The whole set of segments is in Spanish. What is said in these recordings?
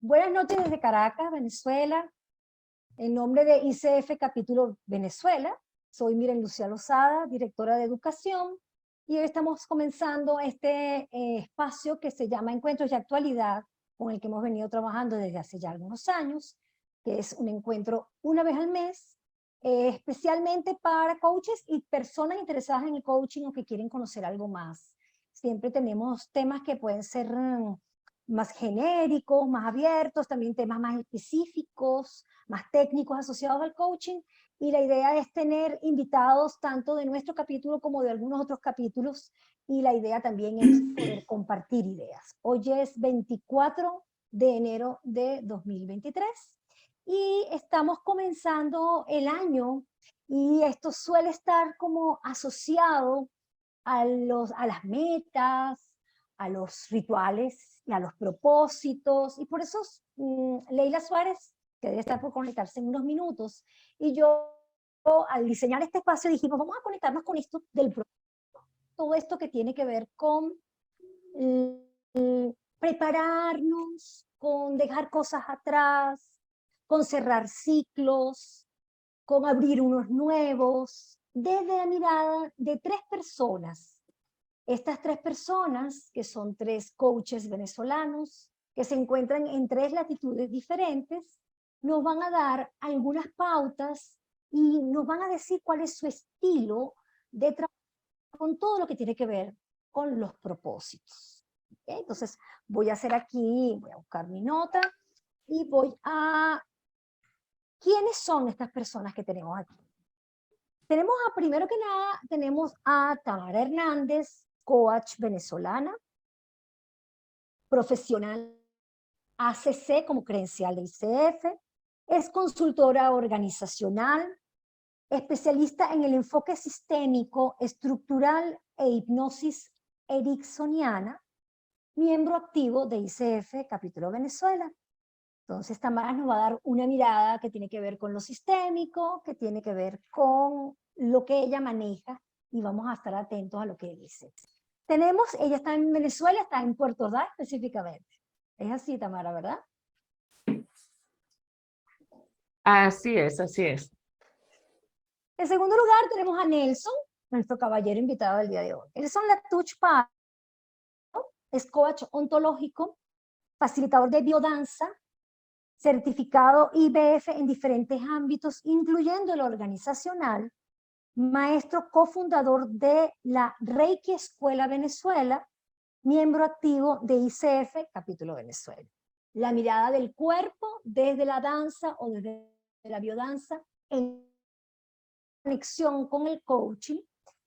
Buenas noches desde Caracas, Venezuela. En nombre de ICF Capítulo Venezuela, soy Miren Lucía Lozada, directora de Educación, y hoy estamos comenzando este espacio que se llama Encuentros de Actualidad, con el que hemos venido trabajando desde hace ya algunos años, que es un encuentro una vez al mes, especialmente para coaches y personas interesadas en el coaching o que quieren conocer algo más. Siempre tenemos temas que pueden ser más genéricos, más abiertos, también temas más específicos, más técnicos asociados al coaching, y la idea es tener invitados tanto de nuestro capítulo como de algunos otros capítulos, y la idea también es poder compartir ideas. Hoy es 24 de enero de 2023 y estamos comenzando el año, y esto suele estar como asociado a las metas, a los rituales y a los propósitos, y por eso Leila Suárez, que debe estar por conectarse en unos minutos, y yo al diseñar este espacio dijimos, vamos a conectarnos con esto del propósito, todo esto que tiene que ver con prepararnos, con dejar cosas atrás, con cerrar ciclos, con abrir unos nuevos, desde la mirada de tres personas. Estas tres personas, que son tres coaches venezolanos, que se encuentran en tres latitudes diferentes, nos van a dar algunas pautas y nos van a decir cuál es su estilo de trabajo con todo lo que tiene que ver con los propósitos. ¿Okay? Entonces, voy a hacer aquí, voy a buscar mi nota y voy a... ¿Quiénes son estas personas que tenemos aquí? Tenemos primero que nada, tenemos a Tamara Hernández, coach venezolana, profesional ACC como credencial de ICF, es consultora organizacional, especialista en el enfoque sistémico, estructural e hipnosis ericksoniana, miembro activo de ICF Capítulo Venezuela. Entonces Tamara nos va a dar una mirada que tiene que ver con lo sistémico, que tiene que ver con lo que ella maneja, y vamos a estar atentos a lo que dice. Ella está en Venezuela, está en Puerto Ordaz específicamente. Es así, Tamara, ¿verdad? Así es, así es. En segundo lugar tenemos a Nelson, nuestro caballero invitado del día de hoy. Nelson Latouche Paro es coach ontológico, facilitador de biodanza, certificado IBF en diferentes ámbitos, incluyendo el organizacional, maestro cofundador de la Reiki Escuela Venezuela, miembro activo de ICF Capítulo Venezuela. La mirada del cuerpo desde la danza o desde la biodanza en conexión con el coaching.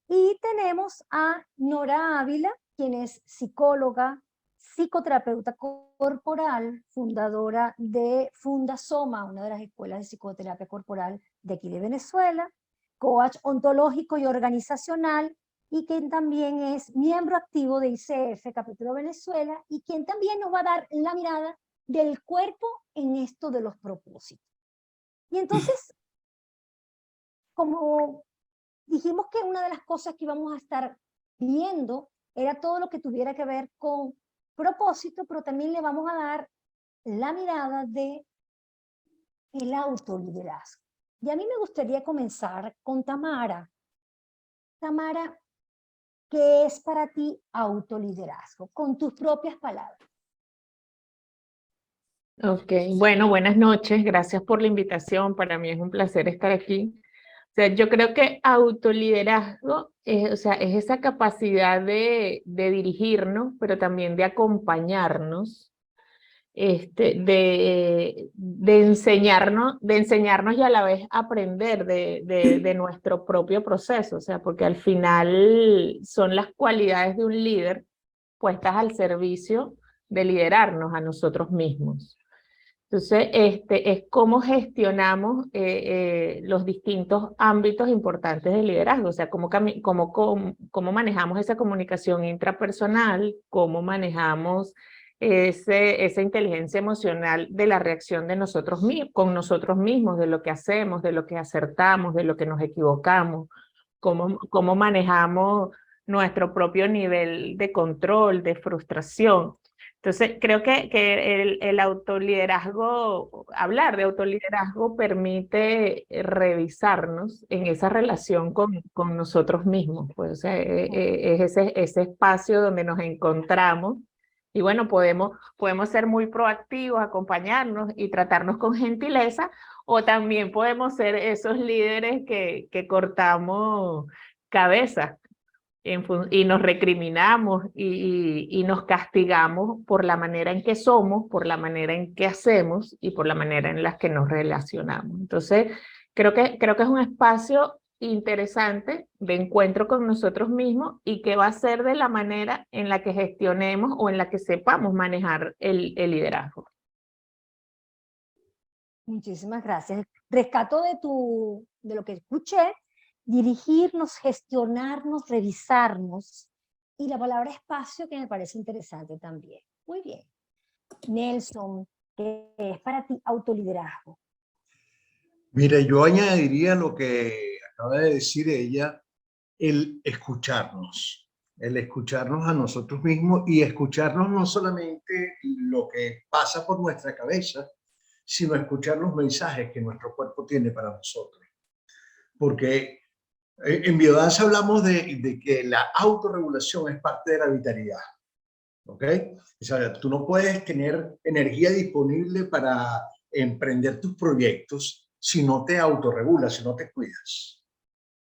Y tenemos a Nora Ávila, quien es psicóloga, psicoterapeuta corporal, fundadora de Fundasoma, una de las escuelas de psicoterapia corporal de aquí de Venezuela, coach ontológico y organizacional, y quien también es miembro activo de ICF Capítulo Venezuela, y quien también nos va a dar la mirada del cuerpo en esto de los propósitos. Y entonces, como dijimos que una de las cosas que íbamos a estar viendo era todo lo que tuviera que ver con propósito, pero también le vamos a dar la mirada de el autoliderazgo. Y a mí me gustaría comenzar con Tamara. Tamara, ¿qué es para ti autoliderazgo? Con tus propias palabras. Ok, bueno, buenas noches. Gracias por la invitación. Para mí es un placer estar aquí. O sea, yo creo que autoliderazgo o sea, es esa capacidad de dirigirnos, pero también de acompañarnos, de enseñarnos y a la vez aprender de nuestro propio proceso. O sea, porque al final son las cualidades de un líder puestas al servicio de liderarnos a nosotros mismos. Entonces, es cómo gestionamos los distintos ámbitos importantes del liderazgo, o sea, cómo manejamos esa comunicación intrapersonal, cómo manejamos esa inteligencia emocional de la reacción de con nosotros mismos, de lo que hacemos, de lo que acertamos, de lo que nos equivocamos, cómo manejamos nuestro propio nivel de control, de frustración. Entonces, creo que el autoliderazgo, hablar de autoliderazgo permite revisarnos en esa relación con nosotros mismos. Pues, o sea, es ese espacio donde nos encontramos y bueno, podemos ser muy proactivos, acompañarnos y tratarnos con gentileza, o también podemos ser esos líderes que cortamos cabezas y nos recriminamos y nos castigamos por la manera en que somos, por la manera en que hacemos y por la manera en la que nos relacionamos. Entonces, creo que es un espacio interesante de encuentro con nosotros mismos y que va a ser de la manera en la que gestionemos o en la que sepamos manejar el liderazgo. Muchísimas gracias. Rescato de lo que escuché, dirigirnos, gestionarnos, revisarnos, y la palabra espacio, que me parece interesante también. Muy bien. Nelson, ¿qué es para ti autoliderazgo? Mira, yo añadiría lo que acaba de decir ella, el escucharnos a nosotros mismos y escucharnos no solamente lo que pasa por nuestra cabeza, sino escuchar los mensajes que nuestro cuerpo tiene para nosotros. Porque en biodanza hablamos de que la autorregulación es parte de la vitalidad. ¿Ok? O sea, tú no puedes tener energía disponible para emprender tus proyectos si no te autorregulas, si no te cuidas.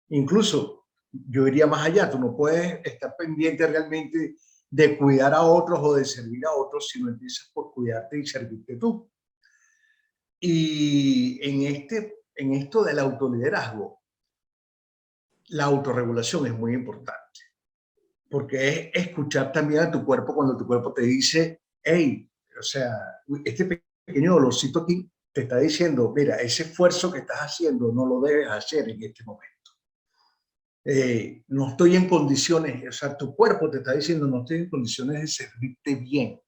Incluso, yo iría más allá, tú no puedes estar pendiente realmente de cuidar a otros o de servir a otros si no empiezas por cuidarte y servirte tú. Y en esto del autoliderazgo, la autorregulación es muy importante, porque es escuchar también a tu cuerpo cuando tu cuerpo te dice, hey, o sea, este pequeño dolorcito aquí te está diciendo, mira, ese esfuerzo que estás haciendo no lo debes hacer en este momento. No estoy en condiciones, o sea, tu cuerpo te está diciendo, no estoy en condiciones de servirte bien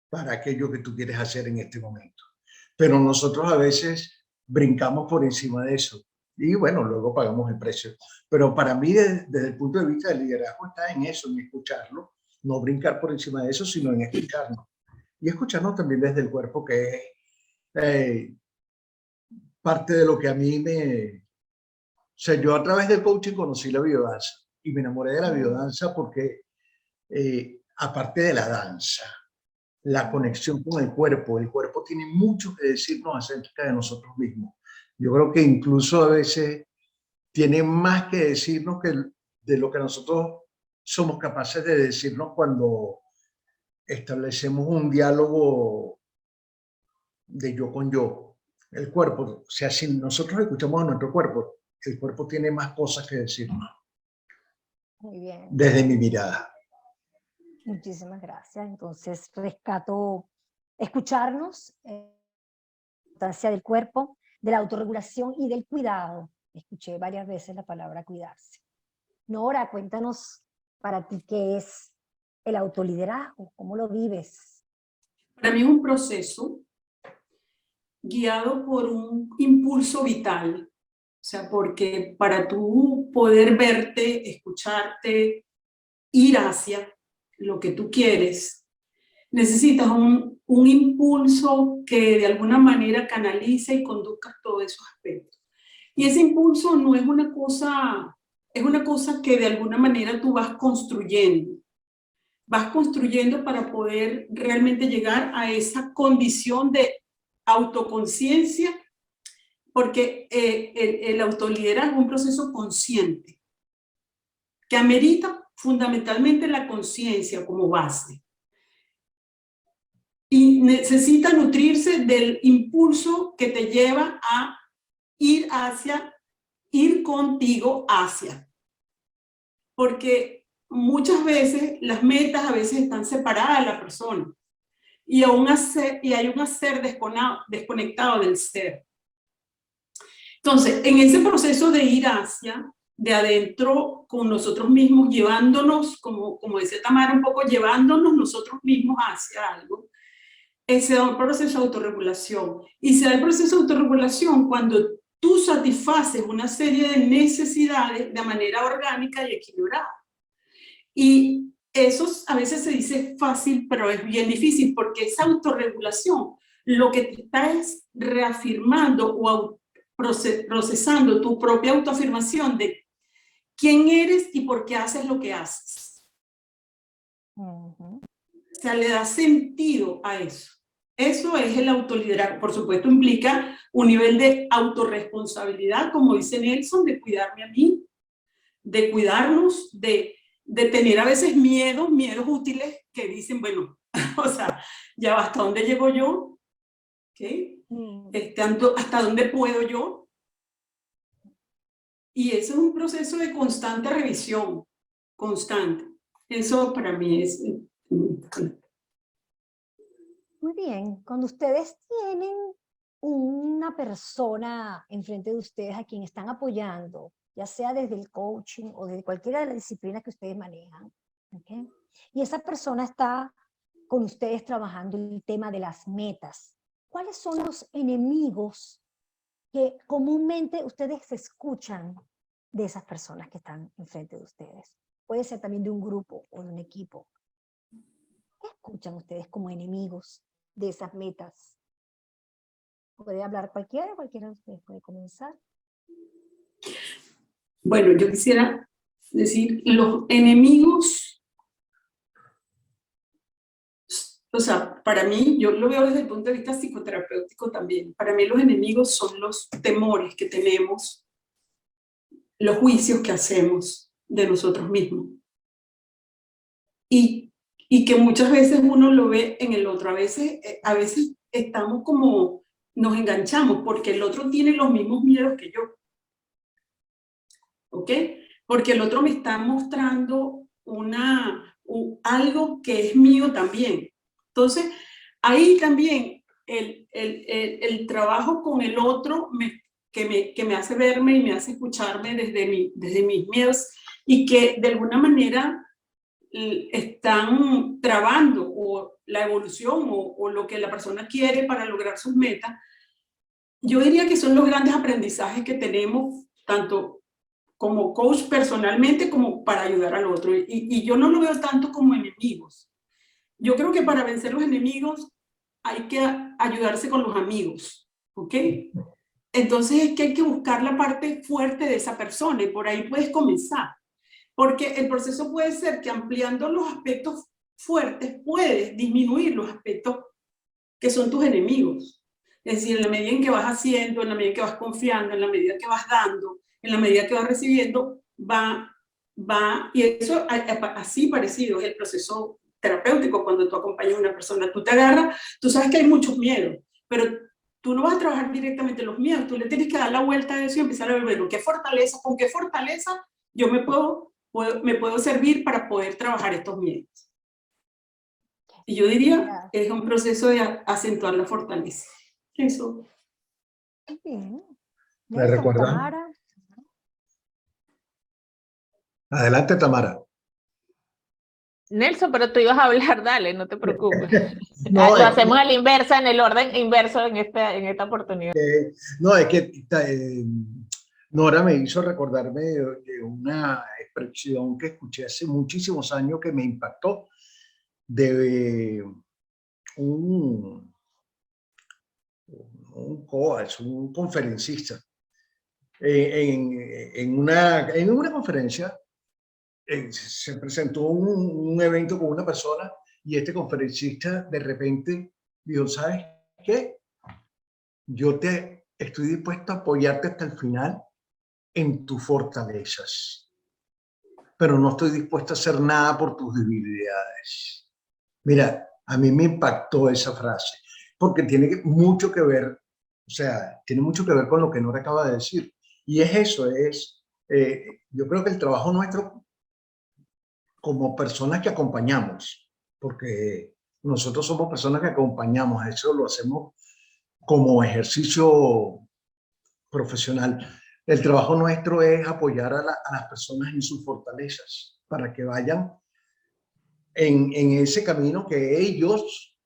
para aquello que tú quieres hacer en este momento. Pero nosotros a veces brincamos por encima de eso y bueno, luego pagamos el precio. Pero para mí, desde el punto de vista del liderazgo, está en eso, en escucharlo, no brincar por encima de eso, sino en escucharnos. Y escucharnos también desde el cuerpo, que es parte de lo que a mí me... O sea, yo a través del coaching conocí la biodanza y me enamoré de la biodanza porque, aparte de la danza, la conexión con el cuerpo tiene mucho que decirnos acerca de nosotros mismos. Yo creo que incluso a veces tiene más que decirnos que de lo que nosotros somos capaces de decirnos cuando establecemos un diálogo de yo con yo. El cuerpo, o sea, si nosotros escuchamos a nuestro cuerpo, el cuerpo tiene más cosas que decirnos. Muy bien. Desde mi mirada. Muchísimas gracias. Entonces, rescato escucharnos, importancia del cuerpo, de la autorregulación y del cuidado. Escuché varias veces la palabra cuidarse. Nora, cuéntanos para ti qué es el autoliderazgo, cómo lo vives. Para mí es un proceso guiado por un impulso vital. O sea, porque para tú poder verte, escucharte, ir hacia lo que tú quieres, necesitas un impulso que de alguna manera canalice y conduzca todos esos aspectos. Y ese impulso no es una cosa, es una cosa que de alguna manera tú vas construyendo para poder realmente llegar a esa condición de autoconciencia, porque el autoliderazgo es un proceso consciente que amerita fundamentalmente la conciencia como base. Y necesita nutrirse del impulso que te lleva a ir contigo hacia. Porque muchas veces las metas a veces están separadas de la persona y hay un hacer desconectado del ser. Entonces, en ese proceso de ir hacia, de adentro con nosotros mismos, llevándonos, como decía Tamara, un poco llevándonos nosotros mismos hacia algo, se da un proceso de autorregulación. Y se da el proceso de autorregulación cuando tú satisfaces una serie de necesidades de manera orgánica y equilibrada. Y eso a veces se dice fácil, pero es bien difícil, porque esa autorregulación lo que te está es reafirmando o procesando tu propia autoafirmación de quién eres y por qué haces lo que haces. O sea, le da sentido a eso. Eso es el autoliderazgo. Por supuesto, implica un nivel de autorresponsabilidad, como dice Nelson, de cuidarme a mí, de cuidarnos, de tener a veces miedos útiles que dicen, bueno, o sea, ya va, ¿hasta dónde llego yo? ¿Okay? ¿Hasta dónde puedo yo? Y eso es un proceso de constante revisión, constante. Eso para mí es... Muy bien, cuando ustedes tienen una persona enfrente de ustedes a quien están apoyando, ya sea desde el coaching o desde cualquiera de las disciplinas que ustedes manejan, ¿okay? Y esa persona está con ustedes trabajando el tema de las metas, ¿cuáles son los enemigos que comúnmente ustedes escuchan de esas personas que están enfrente de ustedes? Puede ser también de un grupo o de un equipo. ¿Qué escuchan ustedes como enemigos de esas metas? Puede hablar cualquiera de ustedes puede comenzar. Bueno, yo quisiera decir, los enemigos, o sea, para mí, yo lo veo desde el punto de vista psicoterapéutico también, para mí los enemigos son los temores que tenemos, los juicios que hacemos de nosotros mismos. Y que muchas veces uno lo ve en el otro. A veces estamos como, nos enganchamos porque el otro tiene los mismos miedos que yo. ¿Ok? Porque el otro me está mostrando algo que es mío también. Entonces, ahí también el trabajo con el otro que me hace verme y me hace escucharme desde mis miedos y que de alguna manera están trabando o la evolución o lo que la persona quiere para lograr sus metas. Yo diría que son los grandes aprendizajes que tenemos, tanto como coach personalmente como para ayudar al otro. Y yo no lo veo tanto como enemigos. Yo creo que para vencer los enemigos hay que ayudarse con los amigos, ¿ok? Entonces es que hay que buscar la parte fuerte de esa persona y por ahí puedes comenzar. Porque el proceso puede ser que ampliando los aspectos fuertes puedes disminuir los aspectos que son tus enemigos. Es decir, en la medida en que vas haciendo, en la medida en que vas confiando, en la medida que vas dando, en la medida que vas recibiendo, y eso así parecido es el proceso terapéutico cuando tú acompañas a una persona. Tú te agarras, tú sabes que hay muchos miedos, pero tú no vas a trabajar directamente los miedos, tú le tienes que dar la vuelta a eso y empezar a ver, bueno, con qué fortaleza yo me puedo servir para poder trabajar estos miedos. Y yo diría que es un proceso de acentuar la fortaleza. Eso. Bien. ¿Me recuerdan? Tamara. Adelante, Tamara. Nelson, pero tú ibas a hablar, dale, no te preocupes. No, Lo hacemos a la inversa, en el orden inverso en esta oportunidad. No, es que Nora me hizo recordarme de una expresión que escuché hace muchísimos años que me impactó de un coach, un conferencista. En una conferencia se presentó un evento con una persona y este conferencista de repente dijo, ¿sabes qué? Yo estoy dispuesto a apoyarte hasta el final en tus fortalezas, pero no estoy dispuesto a hacer nada por tus debilidades. Mira, a mí me impactó esa frase, porque tiene mucho que ver, o sea, tiene mucho que ver con lo que Nora acaba de decir. Y es eso, yo creo que el trabajo nuestro como personas que acompañamos, porque nosotros somos personas que acompañamos, eso lo hacemos como ejercicio profesional. El trabajo nuestro es apoyar a las personas en sus fortalezas para que vayan en ese camino que ellos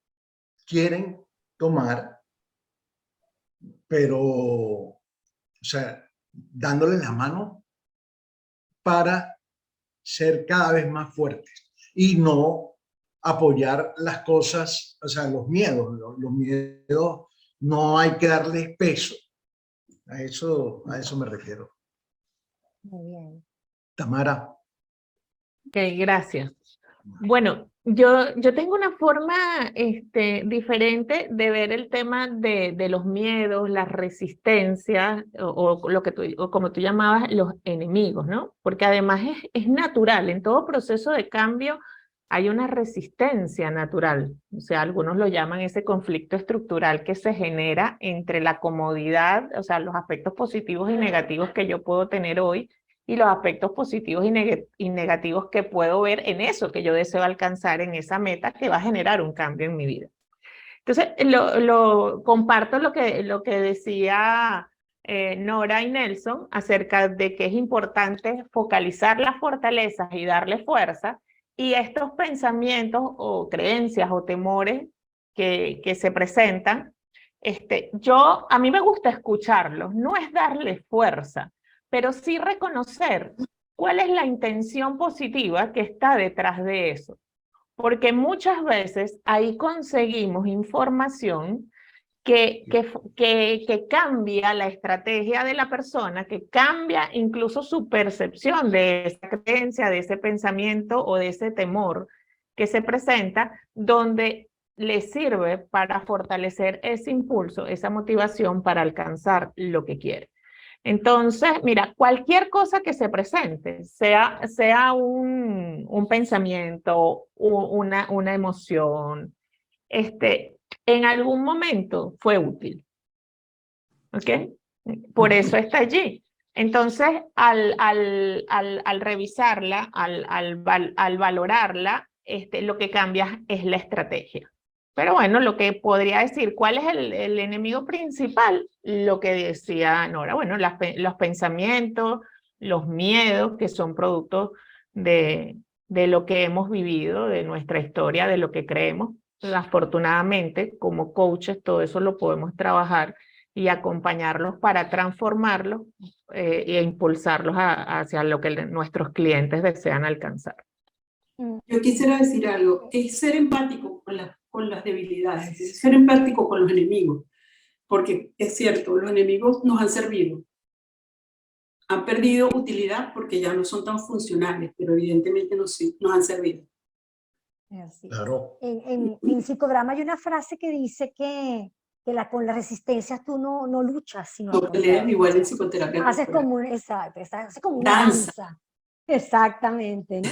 quieren tomar, pero, o sea, dándoles la mano para ser cada vez más fuertes. y no apoyar las cosas, o sea, los miedos. Los miedos no hay que darles peso. A eso me refiero. Muy bien. Tamara. Ok, gracias. Bueno, yo tengo una forma diferente de ver el tema de los miedos, las resistencias, o lo que o como tú llamabas, los enemigos, ¿no? Porque además es natural, en todo proceso de cambio hay una resistencia natural. O sea, algunos lo llaman ese conflicto estructural que se genera entre la comodidad, o sea, los aspectos positivos y negativos que yo puedo tener hoy, y los aspectos positivos y negativos que puedo ver en eso que yo deseo alcanzar, en esa meta que va a generar un cambio en mi vida. Entonces, comparto lo que decía Nora y Nelson acerca de que es importante focalizar las fortalezas y darle fuerza, y estos pensamientos o creencias o temores que se presentan, a mí me gusta escucharlos, no es darle fuerza, pero sí reconocer cuál es la intención positiva que está detrás de eso. Porque muchas veces ahí conseguimos información que cambia la estrategia de la persona, que cambia incluso su percepción de esa creencia, de ese pensamiento o de ese temor que se presenta, donde le sirve para fortalecer ese impulso, esa motivación para alcanzar lo que quiere. Entonces, mira, cualquier cosa que se presente, sea un pensamiento, una emoción, en algún momento fue útil, ¿ok? Por eso está allí. Entonces, al revisarla, al valorarla, lo que cambia es la estrategia. Pero bueno, lo que podría decir, ¿cuál es el enemigo principal? Lo que decía Nora, bueno, los pensamientos, los miedos que son productos de lo que hemos vivido, de nuestra historia, de lo que creemos. Afortunadamente, como coaches, todo eso lo podemos trabajar y acompañarlos para transformarlos e impulsarlos hacia lo que nuestros clientes desean alcanzar. Yo quisiera decir algo, es ser empático con las debilidades, es ser empático con los enemigos, porque es cierto, los enemigos nos han servido, han perdido utilidad porque ya no son tan funcionales, pero evidentemente nos han servido. Así. Claro. En psicodrama hay una frase que dice que con las resistencias tú no luchas, sino No peleas igual en psicoterapia. haces como, exacto, haces como una Danza. danza. Exactamente, ¿no?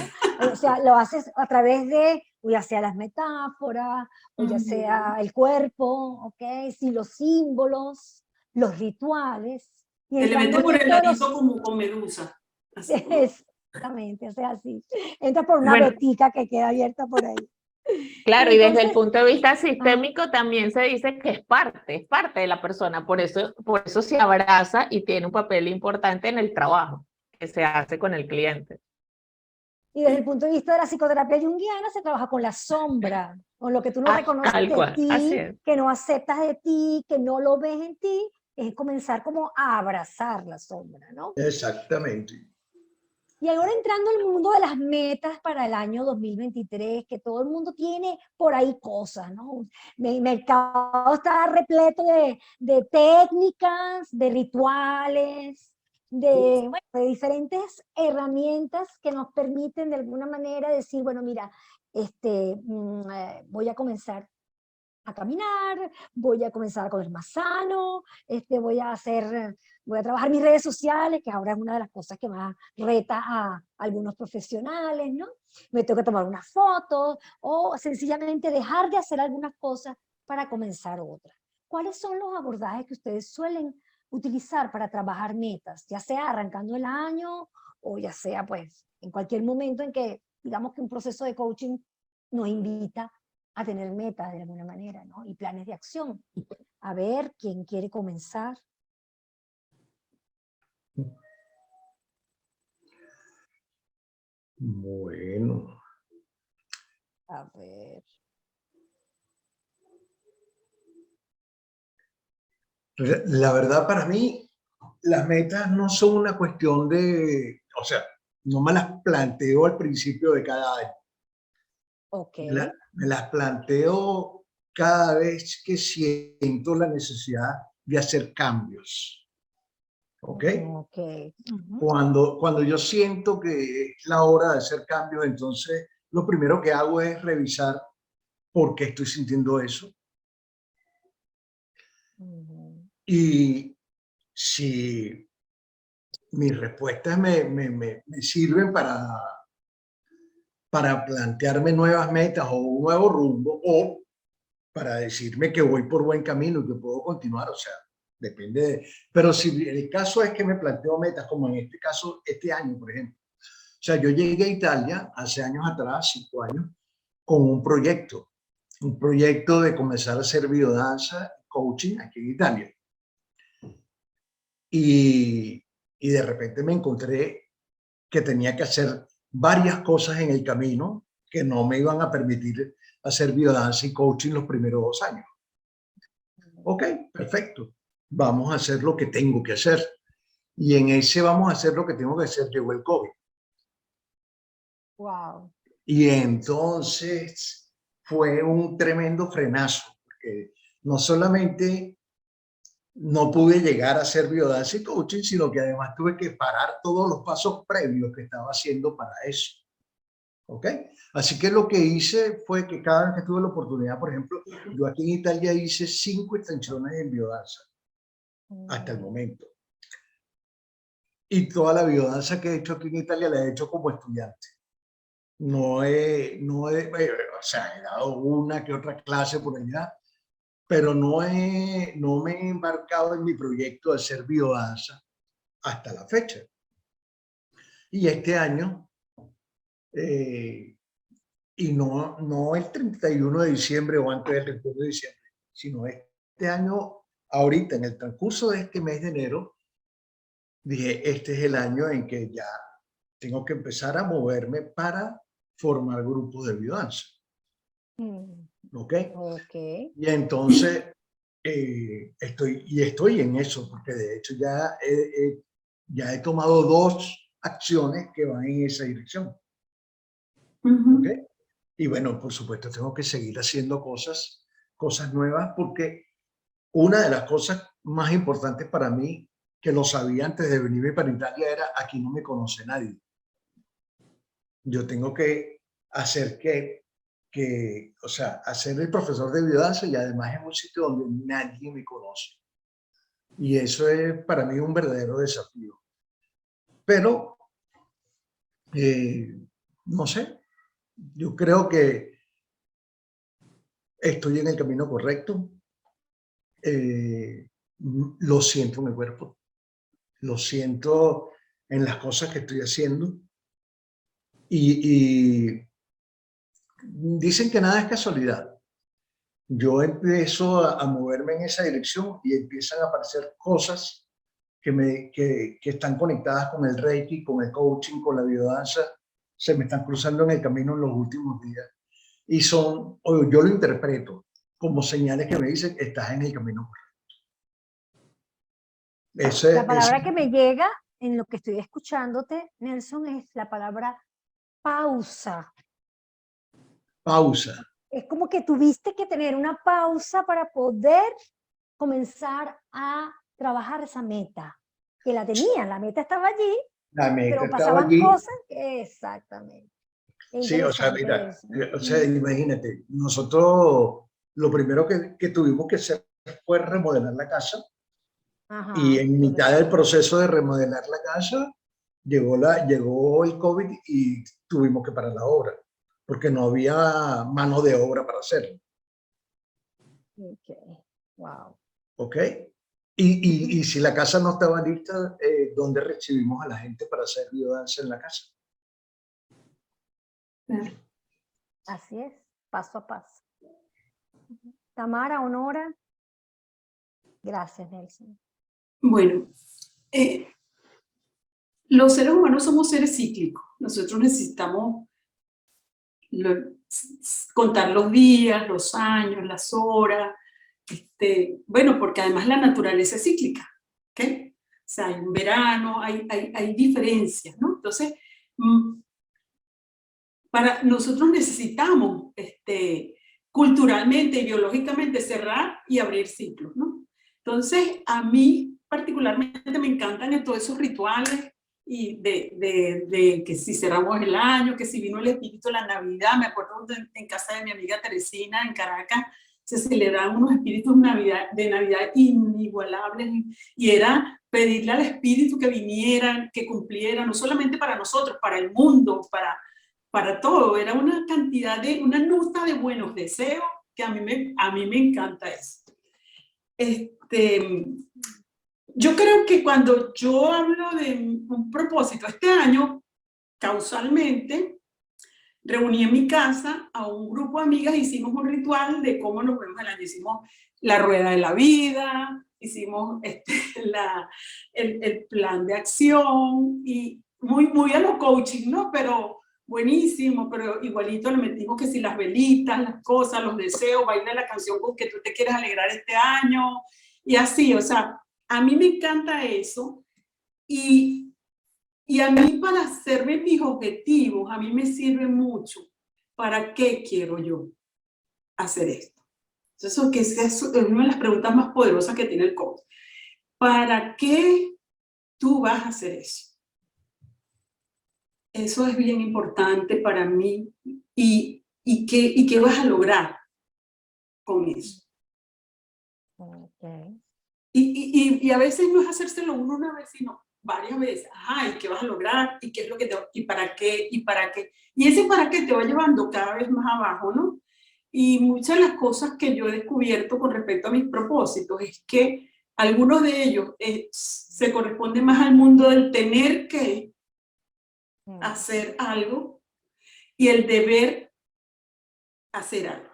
O sea, lo haces a través de, ya sea las metáforas, o ya sea el cuerpo, ¿ok? Sí, los símbolos, los rituales. Y Se le mete por el ladito los... como con Medusa. Así como... Exactamente, o sea, así. Entra por una vetica que queda abierta por ahí. Claro, y desde el punto de vista sistémico también se dice que es parte de la persona, por eso se abraza y tiene un papel importante en el trabajo que se hace con el cliente. Y desde el punto de vista de la psicoterapia junguiana se trabaja con la sombra, con lo que tú no reconoces de ti, que no aceptas de ti, que no lo ves en ti, es comenzar como a abrazar la sombra, ¿no? Exactamente. Y ahora entrando al mundo de las metas para el año 2023, que todo el mundo tiene por ahí cosas, ¿no? El mercado está repleto de técnicas, de rituales, de diferentes herramientas que nos permiten de alguna manera decir, bueno, mira, voy a comenzar a caminar, voy a comenzar a comer más sano, voy a trabajar mis redes sociales, que ahora es una de las cosas que más reta a algunos profesionales, ¿no? Me tengo que tomar unas fotos o sencillamente dejar de hacer algunas cosas para comenzar otras. ¿Cuáles son los abordajes que ustedes suelen utilizar para trabajar metas, ya sea arrancando el año o ya sea pues en cualquier momento en que digamos que un proceso de coaching nos invita a tener metas de alguna manera, ¿no? Y planes de acción. A ver, ¿quién quiere comenzar? Bueno. A ver. La verdad, para mí, las metas no son una cuestión de, o sea, no me las planteo al principio de cada año. Ok. Me las planteo cada vez que siento la necesidad de hacer cambios. ¿Ok? Ok. Ujú. Cuando yo siento que es la hora de hacer cambios, entonces lo primero que hago es revisar por qué estoy sintiendo eso. Ujú. Y si mis respuestas me sirven para plantearme nuevas metas o un nuevo rumbo, o para decirme que voy por buen camino y que puedo continuar, o sea, depende pero si el caso es que me planteo metas, como en este caso, este año, por ejemplo. O sea, yo llegué a Italia hace años atrás, 5 años, con un proyecto de comenzar a hacer biodanza, coaching aquí en Italia. Y de repente me encontré que tenía que hacer varias cosas en el camino que no me iban a permitir hacer biodanza y coaching los primeros 2 años. Ok, perfecto. Vamos a hacer lo que tengo que hacer. Y en ese vamos a hacer lo que tengo que hacer llegó el COVID. Wow. Y entonces fue un tremendo frenazo, porque no solamente no pude llegar a hacer biodanza y coaching, sino que además tuve que parar todos los pasos previos que estaba haciendo para eso. ¿Ok? Así que lo que hice fue que cada vez que tuve la oportunidad, por ejemplo, yo aquí en Italia hice 5 extensiones en biodanza hasta el momento. Y toda la biodanza que he hecho aquí en Italia la he hecho como estudiante. O sea, he dado una que otra clase por allá, pero no me he embarcado en mi proyecto de hacer biodanza hasta la fecha. Y este año, y no el 31 de diciembre o antes del 31 de diciembre, sino este año, ahorita, en el transcurso de este mes de enero, dije, este es el año en que ya tengo que empezar a moverme para formar grupos de biodanza. ¿Ok? Ok. Y entonces estoy en eso, porque de hecho ya he tomado 2 acciones que van en esa dirección. ¿Ok? Y bueno, por supuesto, tengo que seguir haciendo cosas nuevas, porque una de las cosas más importantes para mí, que lo sabía antes de venirme para Italia, era aquí no me conoce nadie. Yo tengo que hacer o sea, hacer el profesor de biodanza y además en un sitio donde nadie me conoce. Y eso es para mí un verdadero desafío. Pero, no sé, yo creo que estoy en el camino correcto. Lo siento en el cuerpo, lo siento en las cosas que estoy haciendo. Y dicen que nada es casualidad. Yo empiezo a moverme en esa dirección y empiezan a aparecer cosas que están conectadas con el Reiki, con el coaching, con la biodanza, se me están cruzando en el camino en los últimos días. Y yo lo interpreto como señales que me dicen que estás en el camino correcto. La palabra que me llega en lo que estoy escuchándote, Nelson, es la palabra pausa. Pausa. Es como que tuviste que tener una pausa para poder comenzar a trabajar esa meta, que la meta estaba allí, La meta pero estaba pasaban allí. cosas, exactamente. Sí, o sea, mira, Eso, ¿no? o sea, imagínate, nosotros lo primero que tuvimos que hacer fue remodelar la casa. Ajá, y en mitad del proceso de remodelar la casa llegó el COVID y tuvimos que parar la obra, porque no había mano de obra para hacerlo. Okay. Wow. ¿Ok? Y si la casa no estaba lista, ¿dónde recibimos a la gente para hacer biodanza en la casa? Así es, paso a paso. Tamara, Honora. Gracias, Nelson. Bueno, los seres humanos somos seres cíclicos. Nosotros necesitamos contar los días, los años, las horas. Bueno, porque además la naturaleza es cíclica. ¿Ok? O sea, hay un verano, hay diferencias, ¿no? Entonces, nosotros necesitamos culturalmente y biológicamente cerrar y abrir ciclos, ¿no? Entonces, a mí particularmente me encantan todos esos rituales y de que si cerramos el año, que si vino el espíritu de la Navidad. Me acuerdo en casa de mi amiga Teresina en Caracas, se celebraban unos espíritus de Navidad inigualables, y era pedirle al espíritu que vinieran, que cumplieran, no solamente para nosotros, para el mundo, para todo. Era una cantidad una nota de buenos deseos que a mí me encanta eso. Yo creo que cuando yo hablo de un propósito, este año, causalmente, reuní en mi casa a un grupo de amigas, hicimos un ritual de cómo nos vemos el año. Hicimos la rueda de la vida, hicimos el plan de acción, y muy a lo coaching, ¿no? Pero buenísimo, pero igualito le metimos que si las velitas, las cosas, los deseos, baila la canción con que tú te quieres alegrar este año, y así. O sea, a mí me encanta eso, y a mí, para hacerme mis objetivos, a mí me sirve mucho. ¿Para qué quiero yo hacer esto? Eso que es una de las preguntas más poderosas que tiene el coach. ¿Para qué tú vas a hacer eso? Eso es bien importante para mí. ¿Y qué vas a lograr con eso? Okay. Y a veces no es hacérselo una vez, sino varias veces. Ajá, ¿y qué vas a lograr? ¿Y qué es lo que y para qué? ¿Y para qué? Y ese para qué te va llevando cada vez más abajo, ¿no? Y muchas de las cosas que yo he descubierto con respecto a mis propósitos es que algunos de ellos se corresponden más al mundo del tener que hacer algo y el deber hacer algo.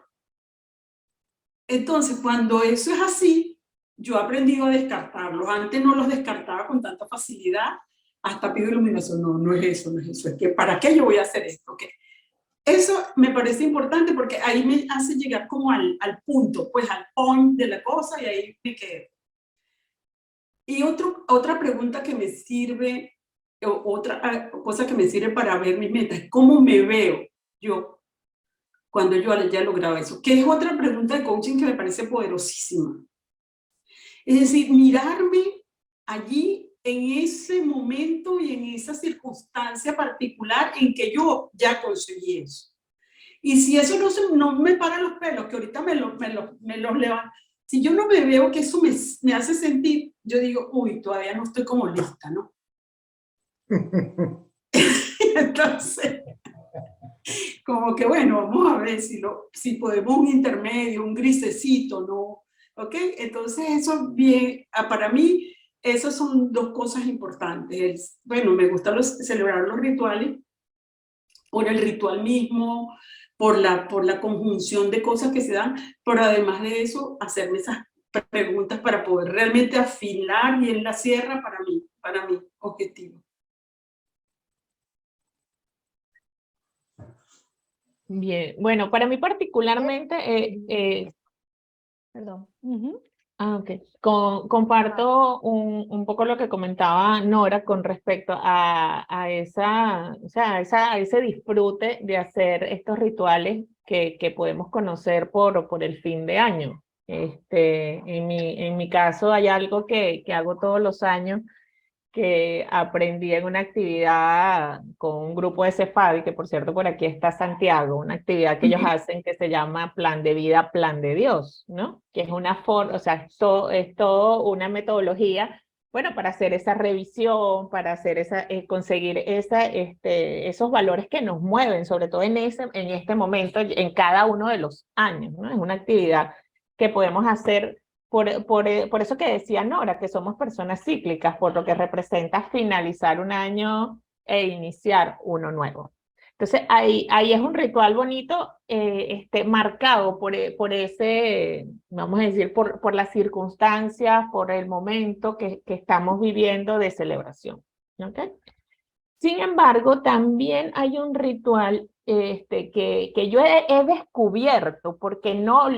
Entonces, cuando eso es así, yo he aprendido a descartarlos. Antes no los descartaba con tanta facilidad, hasta pido iluminación. No es eso, no es eso. Es que, ¿para qué yo voy a hacer esto? Okay. Eso me parece importante porque ahí me hace llegar como al punto, pues al point de la cosa, y ahí me quedo. Y otra pregunta que me sirve, otra cosa que me sirve para ver mis metas, es cómo me veo yo cuando yo ya he logrado eso. Que es otra pregunta de coaching que me parece poderosísima. Es decir, mirarme allí en ese momento y en esa circunstancia particular en que yo ya conseguí eso. Y si eso no me para los pelos, que ahorita me los levanto, si yo no me veo que eso me hace sentir, yo digo, uy, todavía no estoy como lista, ¿no? Entonces, como que bueno, vamos a ver si podemos un intermedio, un grisecito, ¿no? ¿Ok? Entonces eso bien, para mí, esas son dos cosas importantes. Bueno, me gusta celebrar los rituales por el ritual mismo, por la conjunción de cosas que se dan, pero además de eso, hacerme esas preguntas para poder realmente afilar bien la sierra para mi objetivo. Bien, bueno, para mí particularmente, Perdón. ok. Comparto un poco lo que comentaba Nora con respecto a ese disfrute de hacer estos rituales que podemos conocer por el fin de año. En mi caso hay algo que hago todos los años, que aprendí en una actividad con un grupo de CEFADI, que por cierto por aquí está Santiago, una actividad que ellos hacen que se llama Plan de Vida, Plan de Dios, ¿no? Que es una forma, o sea, es todo una metodología, bueno, para hacer esa revisión, para hacer conseguir esos valores que nos mueven, sobre todo en este momento, en cada uno de los años, ¿no? Es una actividad que podemos hacer. Por eso que decía Nora, que somos personas cíclicas, por lo que representa finalizar un año e iniciar uno nuevo. Entonces, ahí es un ritual bonito, marcado por ese, vamos a decir, por las circunstancias, por el momento que estamos viviendo de celebración. ¿Okay? Sin embargo, también hay un ritual que yo he descubierto, porque no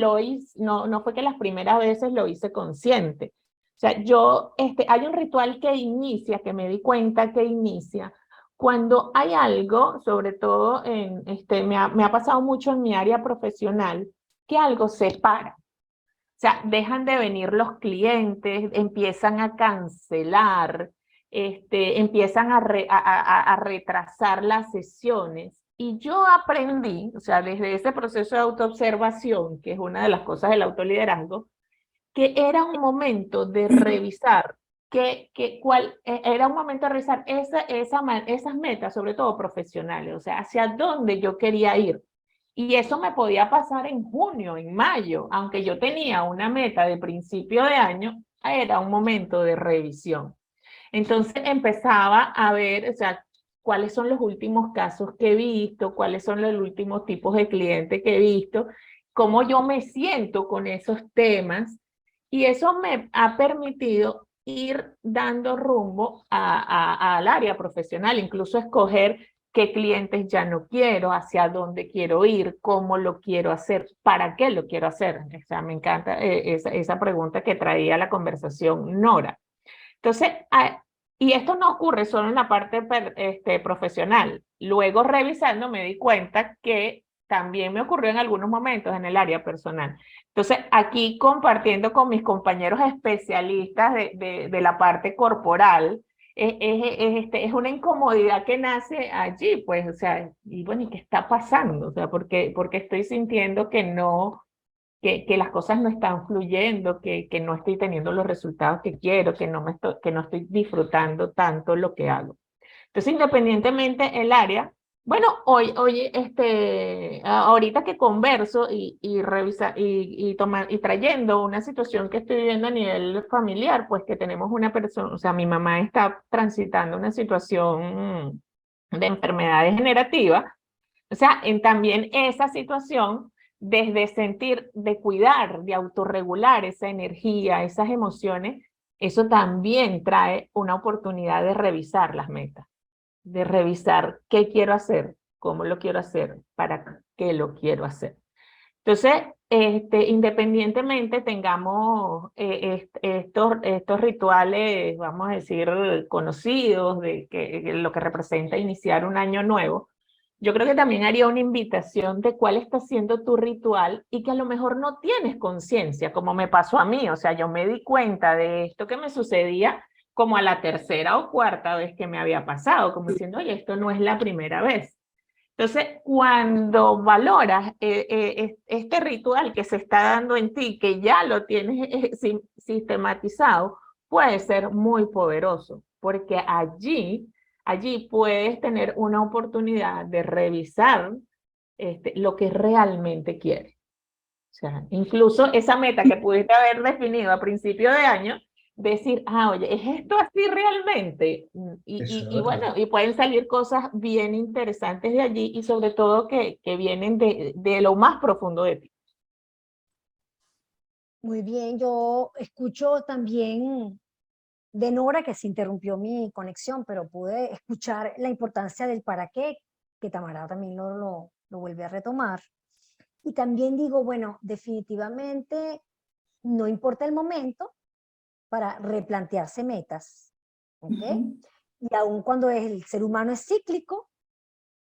fue que las primeras veces lo hice consciente. O sea, hay un ritual que me di cuenta que inicia cuando hay algo, sobre todo me ha pasado mucho en mi área profesional, que algo se para. O sea, dejan de venir los clientes, empiezan a cancelar, empiezan a retrasar las sesiones. Y yo aprendí, o sea, desde ese proceso de autoobservación, que es una de las cosas del autoliderazgo, que era un momento de revisar, era un momento de revisar esas metas, sobre todo profesionales, o sea, hacia dónde yo quería ir. Y eso me podía pasar en junio, en mayo, aunque yo tenía una meta de principio de año, era un momento de revisión. Entonces empezaba a ver, o sea, cuáles son los últimos casos que he visto, cuáles son los últimos tipos de clientes que he visto, cómo yo me siento con esos temas, y eso me ha permitido ir dando rumbo al área profesional, incluso escoger qué clientes ya no quiero, hacia dónde quiero ir, cómo lo quiero hacer, para qué lo quiero hacer. O sea, me encanta esa pregunta que traía la conversación Nora. Entonces, y esto no ocurre solo en la parte profesional. Luego, revisando, me di cuenta que también me ocurrió en algunos momentos en el área personal. Entonces, aquí compartiendo con mis compañeros especialistas de la parte corporal, es una incomodidad que nace allí, pues, o sea, y bueno, ¿y qué está pasando? O sea, porque estoy sintiendo que no, que las cosas no están fluyendo, que no estoy teniendo los resultados que quiero, que no estoy disfrutando tanto lo que hago. Entonces, independientemente el área, bueno, hoy ahorita que converso y trayendo una situación que estoy viviendo a nivel familiar, pues que tenemos una persona, o sea, mi mamá está transitando una situación de enfermedad degenerativa. O sea, también esa situación, desde sentir, de cuidar, de autorregular esa energía, esas emociones, eso también trae una oportunidad de revisar las metas, de revisar qué quiero hacer, cómo lo quiero hacer, para qué lo quiero hacer. Entonces, independientemente tengamos estos rituales, vamos a decir, conocidos, de lo que representa iniciar un año nuevo, yo creo que también haría una invitación de cuál está siendo tu ritual y que a lo mejor no tienes conciencia, como me pasó a mí. O sea, yo me di cuenta de esto que me sucedía como a la tercera o cuarta vez que me había pasado, como diciendo, oye, esto no es la primera vez. Entonces, cuando valoras este ritual que se está dando en ti, que ya lo tienes sistematizado, puede ser muy poderoso, porque allí puedes tener una oportunidad de revisar lo que realmente quieres. O sea, incluso esa meta que pudiste haber definido a principio de año, decir, oye, ¿es esto así realmente? Y bueno, y pueden salir cosas bien interesantes de allí y sobre todo que vienen de lo más profundo de ti. Muy bien, yo escucho también de Nora, que se interrumpió mi conexión, pero pude escuchar la importancia del para qué, que Tamara también lo vuelve a retomar. Y también digo, bueno, definitivamente no importa el momento para replantearse metas, ¿ok? Y aun cuando el ser humano es cíclico,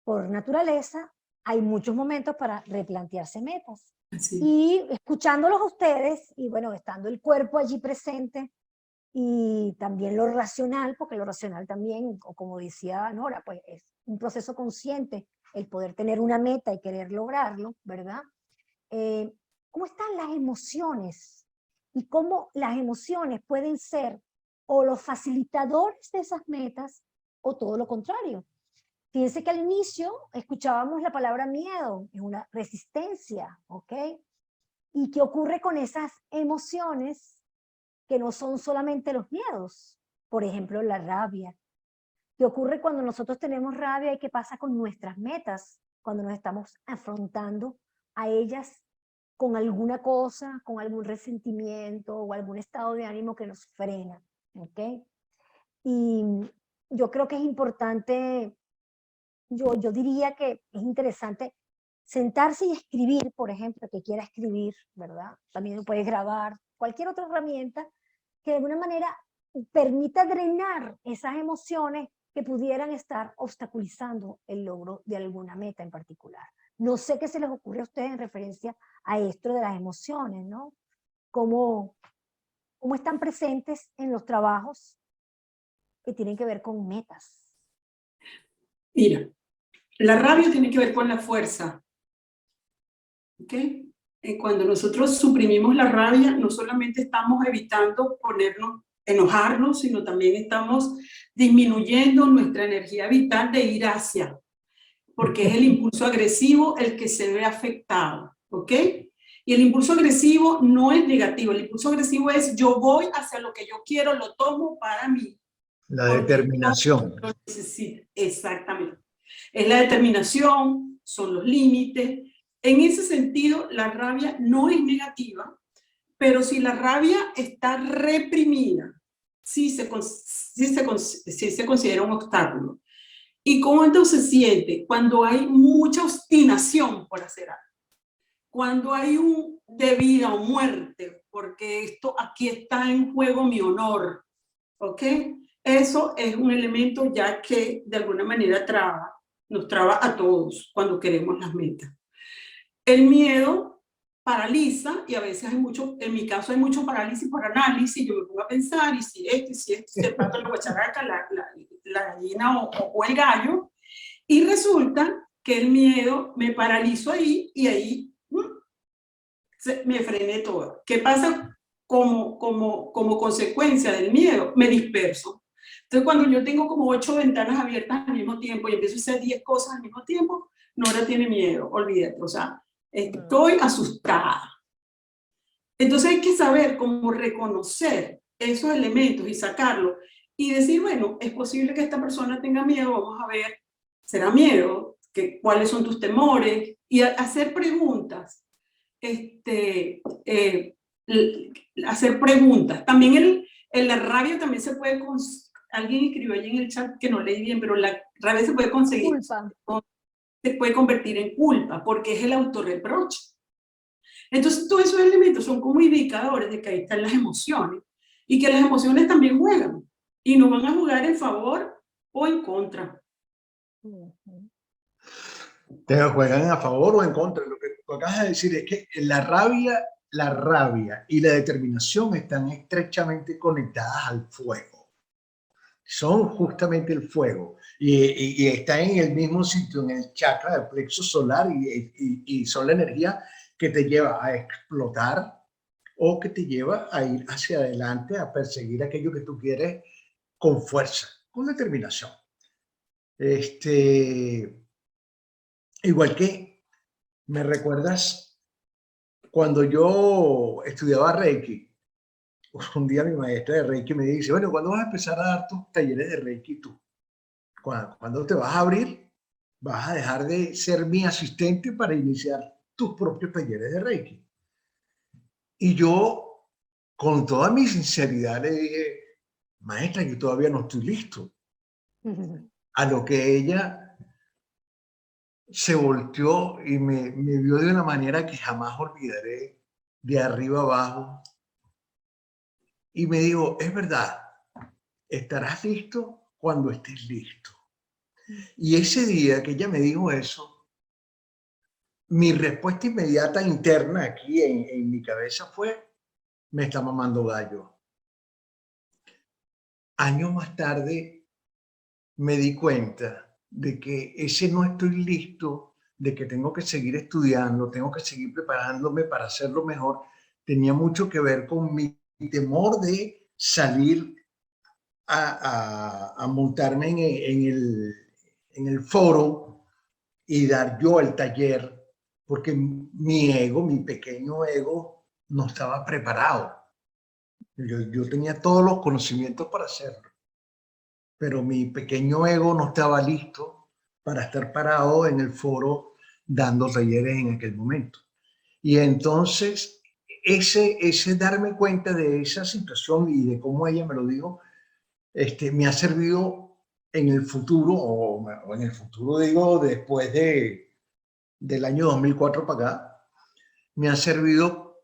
por naturaleza, hay muchos momentos para replantearse metas. Así. Y escuchándolos a ustedes, y bueno, estando el cuerpo allí presente, y también lo racional, porque lo racional también, o como decía Nora, pues es un proceso consciente, el poder tener una meta y querer lograrlo, ¿verdad? ¿Cómo están las emociones? Y cómo las emociones pueden ser o los facilitadores de esas metas o todo lo contrario. Fíjense que al inicio escuchábamos la palabra miedo, es una resistencia, ¿ok? ¿Y qué ocurre con esas emociones que no son solamente los miedos? Por ejemplo, la rabia. ¿Qué ocurre cuando nosotros tenemos rabia y qué pasa con nuestras metas cuando nos estamos afrontando a ellas con alguna cosa, con algún resentimiento o algún estado de ánimo que nos frena? ¿Ok? Y yo creo que es importante, yo diría que es interesante sentarse y escribir, por ejemplo, que quiera escribir, ¿verdad? También lo puedes grabar, cualquier otra herramienta que de alguna manera permita drenar esas emociones que pudieran estar obstaculizando el logro de alguna meta en particular. No sé qué se les ocurre a ustedes en referencia a esto de las emociones, ¿no? ¿Cómo están presentes en los trabajos que tienen que ver con metas? Mira, la rabia tiene que ver con la fuerza. ¿Ok? Cuando nosotros suprimimos la rabia, no solamente estamos evitando enojarnos, sino también estamos disminuyendo nuestra energía vital de ir hacia, porque es el impulso agresivo el que se ve afectado, ¿ok? Y el impulso agresivo no es negativo, el impulso agresivo es yo voy hacia lo que yo quiero, lo tomo para mí. La determinación. Lo necesito. Exactamente. Es la determinación, son los límites. En ese sentido, la rabia no es negativa, pero si la rabia está reprimida, sí se considera un obstáculo. ¿Y cómo entonces se siente? Cuando hay mucha obstinación por hacer algo. Cuando hay un de vida o muerte, porque esto aquí está en juego mi honor, ¿ok? Eso es un elemento ya que de alguna manera nos traba a todos cuando queremos las metas. El miedo paraliza y a veces en mi caso hay mucho parálisis por análisis, yo me pongo a pensar y si de pronto la guacharaca, la gallina o el gallo, y resulta que el miedo me paralizó ahí y ahí me frené todo. ¿Qué pasa como consecuencia del miedo? Me disperso. Entonces cuando yo tengo como 8 ventanas abiertas al mismo tiempo y empiezo a hacer 10 cosas al mismo tiempo, Nora tiene miedo, olvídate, o sea, estoy asustada. Entonces hay que saber cómo reconocer esos elementos y sacarlos y decir, bueno, es posible que esta persona tenga miedo, vamos a ver, ¿será miedo? ¿Cuáles son tus temores? Y hacer preguntas. Hacer preguntas. También la rabia también se puede, alguien escribió ahí en el chat que no leí bien, pero la rabia se puede conseguir, Culpa. se puede convertir en culpa, porque es el autorreproche. Entonces todos esos elementos son como indicadores de que ahí están las emociones, y que las emociones también juegan, y no van a jugar en favor o en contra. Te juegan a favor o en contra. Lo que tú acabas de decir es que la rabia y la determinación están estrechamente conectadas al fuego. Son justamente el fuego y están en el mismo sitio, en el chakra del plexo solar y son la energía que te lleva a explotar o que te lleva a ir hacia adelante, a perseguir aquello que tú quieres con fuerza, con determinación. Igual que me recuerdas cuando yo estudiaba Reiki, un día mi maestra de Reiki me dice, bueno, ¿cuándo vas a empezar a dar tus talleres de Reiki tú? ¿Cuándo te vas a abrir? Vas a dejar de ser mi asistente para iniciar tus propios talleres de Reiki. Y yo, con toda mi sinceridad, le dije, maestra, yo todavía no estoy listo. A lo que ella se volteó y me vio de una manera que jamás olvidaré, de arriba abajo, y me dijo, es verdad, estarás listo cuando estés listo. Y ese día que ella me dijo eso, mi respuesta inmediata interna aquí en mi cabeza fue, me está mamando gallo. Años más tarde me di cuenta de que ese no estoy listo, de que tengo que seguir estudiando, tengo que seguir preparándome para hacerlo mejor, tenía mucho que ver con mi temor de salir a montarme en el foro y dar yo el taller, porque mi ego, mi pequeño ego, no estaba preparado. Yo tenía todos los conocimientos para hacerlo, pero mi pequeño ego no estaba listo para estar parado en el foro dando talleres en aquel momento. Y entonces ese darme cuenta de esa situación y de cómo ella me lo dijo, me ha servido en el futuro, o en el futuro digo después del año 2004 para acá, me ha servido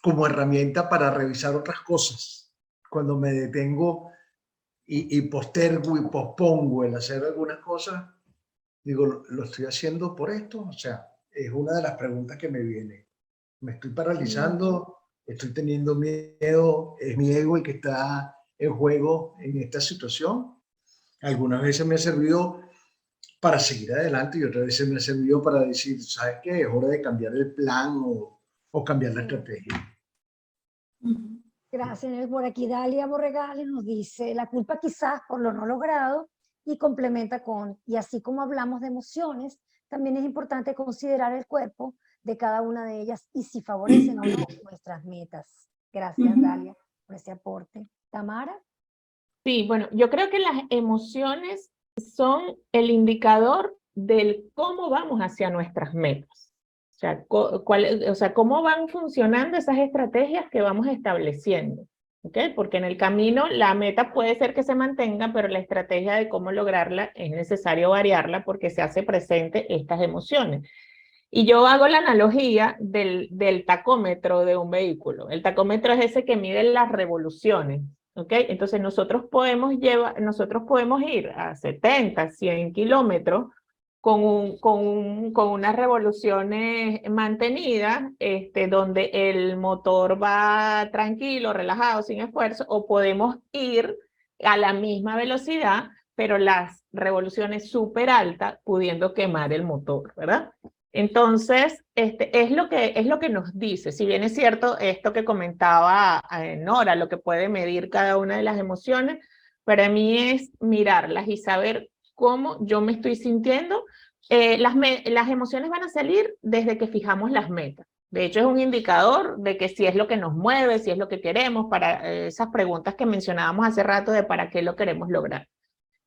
como herramienta para revisar otras cosas. Cuando me detengo y postergo y pospongo el hacer algunas cosas, digo, ¿lo estoy haciendo por esto? O sea, es una de las preguntas que me viene. ¿Me estoy paralizando? ¿Estoy teniendo miedo? ¿Es mi ego el que está en juego en esta situación? Algunas veces me ha servido para seguir adelante y otras veces me ha servido para decir, ¿sabes qué? Es hora de cambiar el plan o cambiar la estrategia. Gracias. Por aquí Dalia Borregales nos dice, la culpa quizás por lo no logrado, y complementa con, y así como hablamos de emociones, también es importante considerar el cuerpo de cada una de ellas y si favorecen o no nuestras metas. Gracias, Dalia, por ese aporte. Tamara. Sí, bueno, yo creo que las emociones son el indicador del cómo vamos hacia nuestras metas. O sea, cómo van funcionando esas estrategias que vamos estableciendo. ¿Okay? Porque en el camino la meta puede ser que se mantenga, pero la estrategia de cómo lograrla es necesario variarla porque se hace presente estas emociones. Y yo hago la analogía del tacómetro de un vehículo. El tacómetro es ese que mide las revoluciones. ¿Okay? Entonces nosotros podemos ir a 70, 100 kilómetros con unas revoluciones mantenidas, donde el motor va tranquilo, relajado, sin esfuerzo, o podemos ir a la misma velocidad, pero las revoluciones súper altas, pudiendo quemar el motor, ¿verdad? Entonces, es lo que nos dice, si bien es cierto esto que comentaba Nora, lo que puede medir cada una de las emociones, para mí es mirarlas y saber cómo yo me estoy sintiendo. Las emociones van a salir desde que fijamos las metas. De hecho, es un indicador de que si es lo que nos mueve, si es lo que queremos, para esas preguntas que mencionábamos hace rato de para qué lo queremos lograr.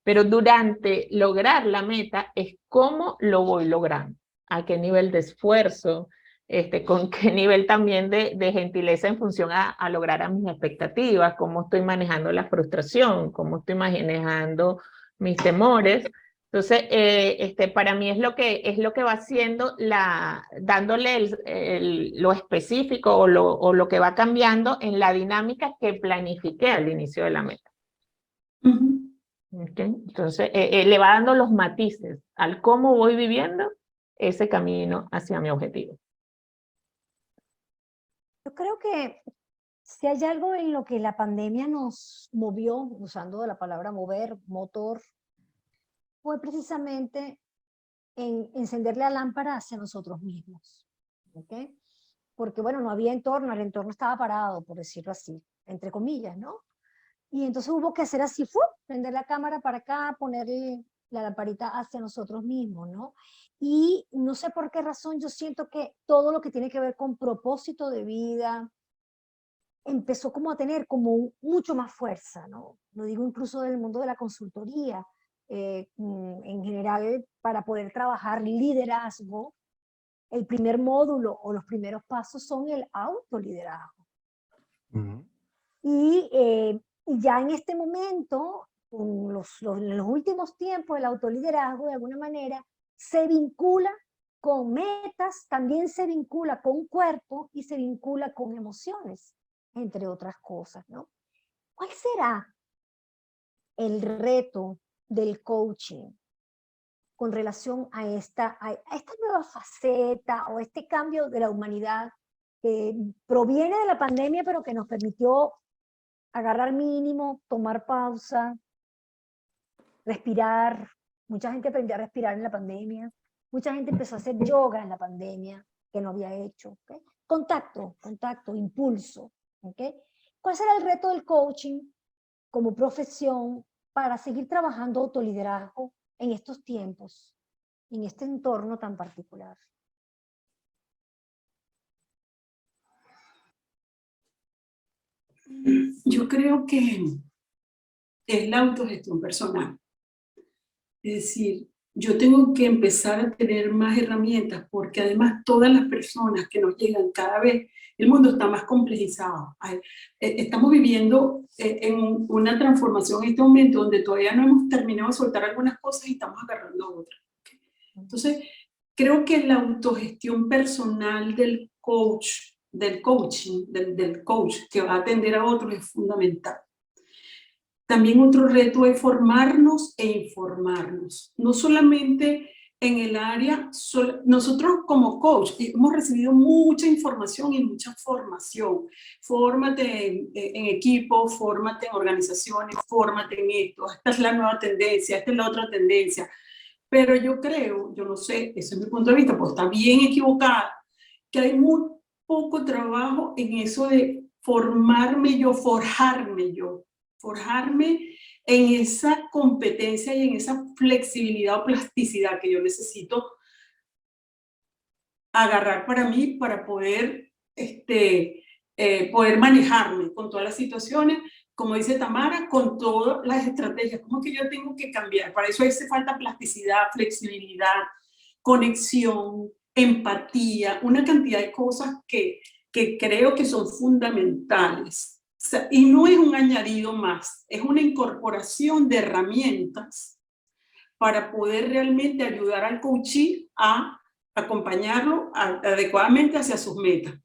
Pero durante lograr la meta es cómo lo voy logrando, a qué nivel de esfuerzo, con qué nivel también de gentileza en función a lograr a mis expectativas, cómo estoy manejando la frustración, cómo estoy manejando mis temores. Entonces, para mí es lo que va haciendo, dándole lo específico o lo que va cambiando en la dinámica que planifiqué al inicio de la meta. Okay. Entonces, le va dando los matices al cómo voy viviendo ese camino hacia mi objetivo. Yo creo que si hay algo en lo que la pandemia nos movió, usando la palabra mover, motor, fue precisamente en encender la lámpara hacia nosotros mismos. ¿Okay? Porque, bueno, no había entorno, el entorno estaba parado, por decirlo así, entre comillas, ¿no? Y entonces hubo que hacer así, prender la cámara para acá, ponerle la lamparita hacia nosotros mismos, ¿no? Y no sé por qué razón, yo siento que todo lo que tiene que ver con propósito de vida empezó como a tener como mucho más fuerza, ¿no? Lo digo incluso del mundo de la consultoría. En general, para poder trabajar liderazgo, el primer módulo o los primeros pasos son el autoliderazgo. Y ya en este momento, en los últimos tiempos, el autoliderazgo de alguna manera se vincula con metas, también se vincula con cuerpo y se vincula con emociones, entre otras cosas, ¿no? ¿Cuál será el reto del coaching con relación a esta nueva faceta o este cambio de la humanidad que proviene de la pandemia, pero que nos permitió agarrar mínimo, tomar pausa, respirar? Mucha gente aprendió a respirar en la pandemia. Mucha gente empezó a hacer yoga en la pandemia, que no había hecho. ¿Okay? Contacto, impulso. ¿Okay? ¿Cuál será el reto del coaching como profesión para seguir trabajando autoliderazgo en estos tiempos, en este entorno tan particular? Yo creo que es la autogestión personal. Es decir, yo tengo que empezar a tener más herramientas porque además todas las personas que nos llegan cada vez, el mundo está más complejizado. Estamos viviendo en una transformación en este momento donde todavía no hemos terminado de soltar algunas cosas y estamos agarrando otras. Entonces, creo que la autogestión personal del coach, del coach que va a atender a otros es fundamental. También otro reto es formarnos e informarnos. No solamente en el área, nosotros como coach hemos recibido mucha información y mucha formación. Fórmate en equipo, fórmate en organizaciones, fórmate en esto. Esta es la nueva tendencia, esta es la otra tendencia. Pero yo creo, yo no sé, ese es mi punto de vista, pues está bien equivocada, que hay muy poco trabajo en eso de formarme yo, forjarme en esa competencia y en esa flexibilidad o plasticidad que yo necesito agarrar para mí, para poder, poder manejarme con todas las situaciones, como dice Tamara, con todas las estrategias. ¿Cómo que yo tengo que cambiar? Para eso hace falta plasticidad, flexibilidad, conexión, empatía, una cantidad de cosas que creo que son fundamentales. O sea, y no es un añadido más, es una incorporación de herramientas para poder realmente ayudar al coachee a acompañarlo adecuadamente hacia sus metas.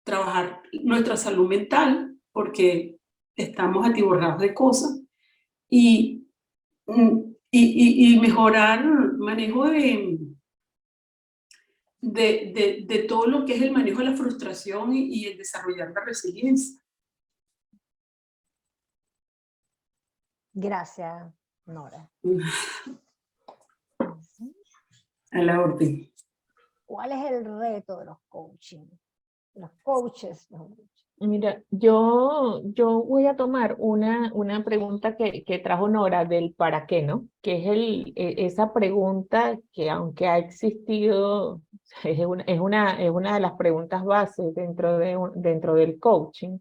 Trabajar nuestra salud mental, porque estamos atiborrados de cosas, y mejorar el manejo de todo lo que es el manejo de la frustración y el desarrollar la resiliencia. Gracias, Nora. A la orden. ¿Cuál es el reto de los coaching? Los coaches. Mira, yo voy a tomar una pregunta que trajo Nora del para qué, ¿no? Que es esa pregunta que aunque ha existido, es una de las preguntas bases dentro del coaching.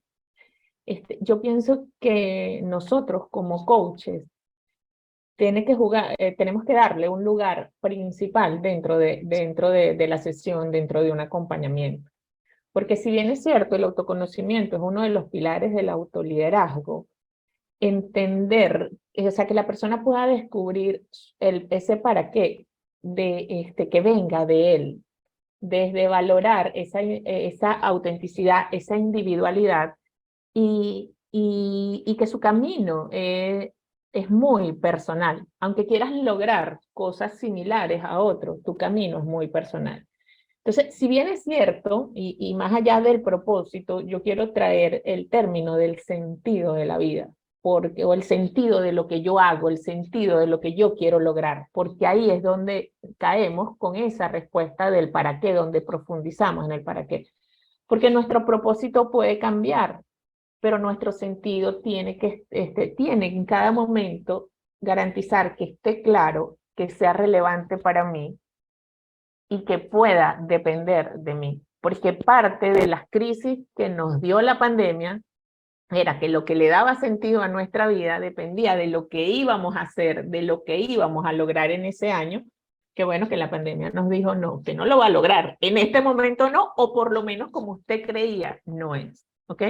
Yo pienso que nosotros como coaches tenemos que darle un lugar principal dentro de la sesión, dentro de un acompañamiento. Porque si bien es cierto, el autoconocimiento es uno de los pilares del autoliderazgo, entender, o sea, que la persona pueda descubrir ese para qué, que venga de él, desde valorar esa autenticidad, esa individualidad, y que su camino es muy personal. Aunque quieras lograr cosas similares a otros, tu camino es muy personal. Entonces, si bien es cierto, y más allá del propósito, yo quiero traer el término del sentido de la vida, o el sentido de lo que yo hago, el sentido de lo que yo quiero lograr, porque ahí es donde caemos con esa respuesta del para qué, donde profundizamos en el para qué. Porque nuestro propósito puede cambiar, pero nuestro sentido tiene en cada momento garantizar que esté claro, que sea relevante para mí, y que pueda depender de mí. Porque parte de las crisis que nos dio la pandemia era que lo que le daba sentido a nuestra vida dependía de lo que íbamos a hacer, de lo que íbamos a lograr en ese año. Que bueno, que la pandemia nos dijo no, que no lo va a lograr. En este momento no, o por lo menos como usted creía, no es. ¿Ok?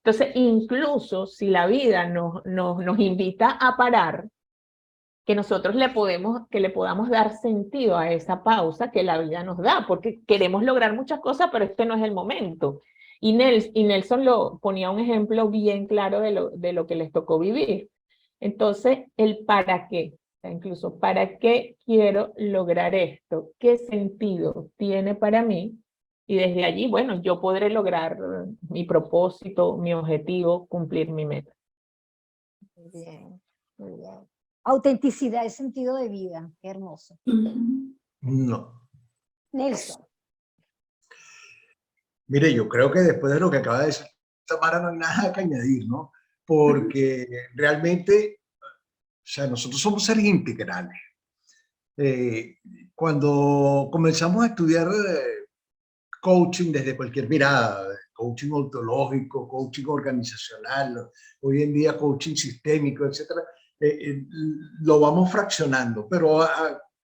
Entonces, incluso si la vida nos invita a parar, que nosotros le podamos dar sentido a esa pausa que la vida nos da, porque queremos lograr muchas cosas, pero este no es el momento. Y Nelson ponía un ejemplo bien claro de lo que les tocó vivir. Entonces, el para qué, incluso, ¿para qué quiero lograr esto? ¿Qué sentido tiene para mí? Y desde allí, bueno, yo podré lograr mi propósito, mi objetivo, cumplir mi meta. Muy bien, muy bien. Autenticidad y sentido de vida, qué hermoso. No. Nelson. Mire, yo creo que después de lo que acaba de decir Tamara no hay nada que añadir, ¿no? Porque realmente, o sea, nosotros somos seres integrales. Cuando comenzamos a estudiar coaching desde cualquier mirada, coaching ontológico, coaching organizacional, hoy en día coaching sistémico, etcétera, lo vamos fraccionando, pero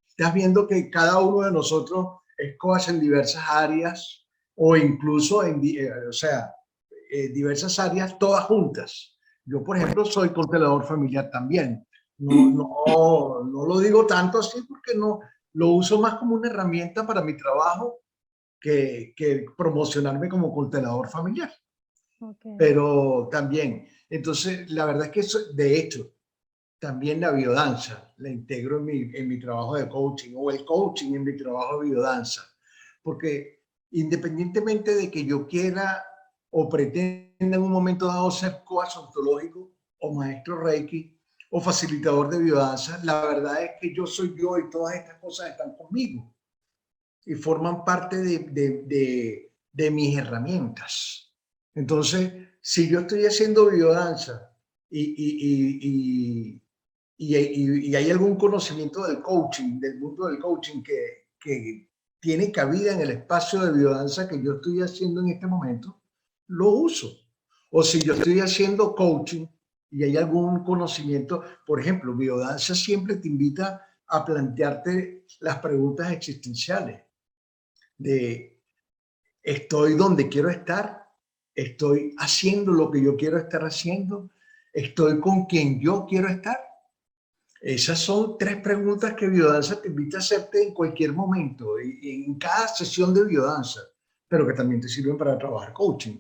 estás viendo que cada uno de nosotros es coach en diversas áreas o incluso en diversas áreas todas juntas. Yo, por ejemplo, soy constelador familiar también. No lo digo tanto así porque no lo uso más como una herramienta para mi trabajo que promocionarme como constelador familiar. Okay. pero también. Entonces, la verdad es que eso, de hecho, también la biodanza la integro en mi trabajo de coaching, o el coaching en mi trabajo de biodanza, porque independientemente de que yo quiera o pretenda en un momento dado ser coach ontológico o maestro Reiki o facilitador de biodanza, la verdad es que yo soy yo y todas estas cosas están conmigo y forman parte de mis herramientas. Entonces, si yo estoy haciendo biodanza y hay algún conocimiento del coaching, del mundo del coaching que tiene cabida en el espacio de biodanza que yo estoy haciendo en este momento, lo uso. O si yo estoy haciendo coaching y hay algún conocimiento, por ejemplo, biodanza siempre te invita a plantearte las preguntas existenciales de estoy donde quiero estar, estoy haciendo lo que yo quiero estar haciendo, estoy con quien yo quiero estar. Esas son 3 preguntas que biodanza te invita a hacerte en cualquier momento, en cada sesión de biodanza, pero que también te sirven para trabajar coaching.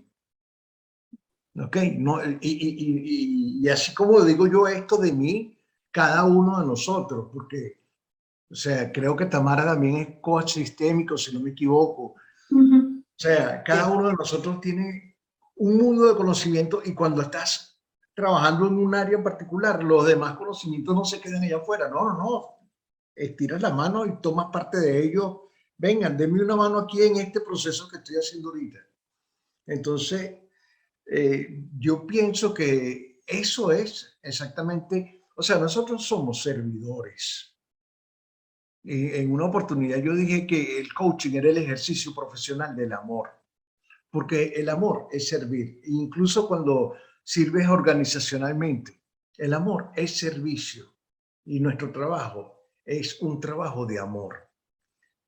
¿Ok? No, y así como digo yo esto de mí, cada uno de nosotros, porque, o sea, creo que Tamara también es coach sistémico, si no me equivoco. Ujú. O sea, cada uno de nosotros tiene un mundo de conocimiento y cuando estás trabajando en un área en particular, los demás conocimientos no se quedan allá afuera. No, no, no. Estiras la mano y tomas parte de ello. Vengan, denme una mano aquí en este proceso que estoy haciendo ahorita. Entonces, yo pienso que eso es exactamente, o sea, nosotros somos servidores. En una oportunidad yo dije que el coaching era el ejercicio profesional del amor, porque el amor es servir, incluso cuando sirves organizacionalmente. El amor es servicio y nuestro trabajo es un trabajo de amor.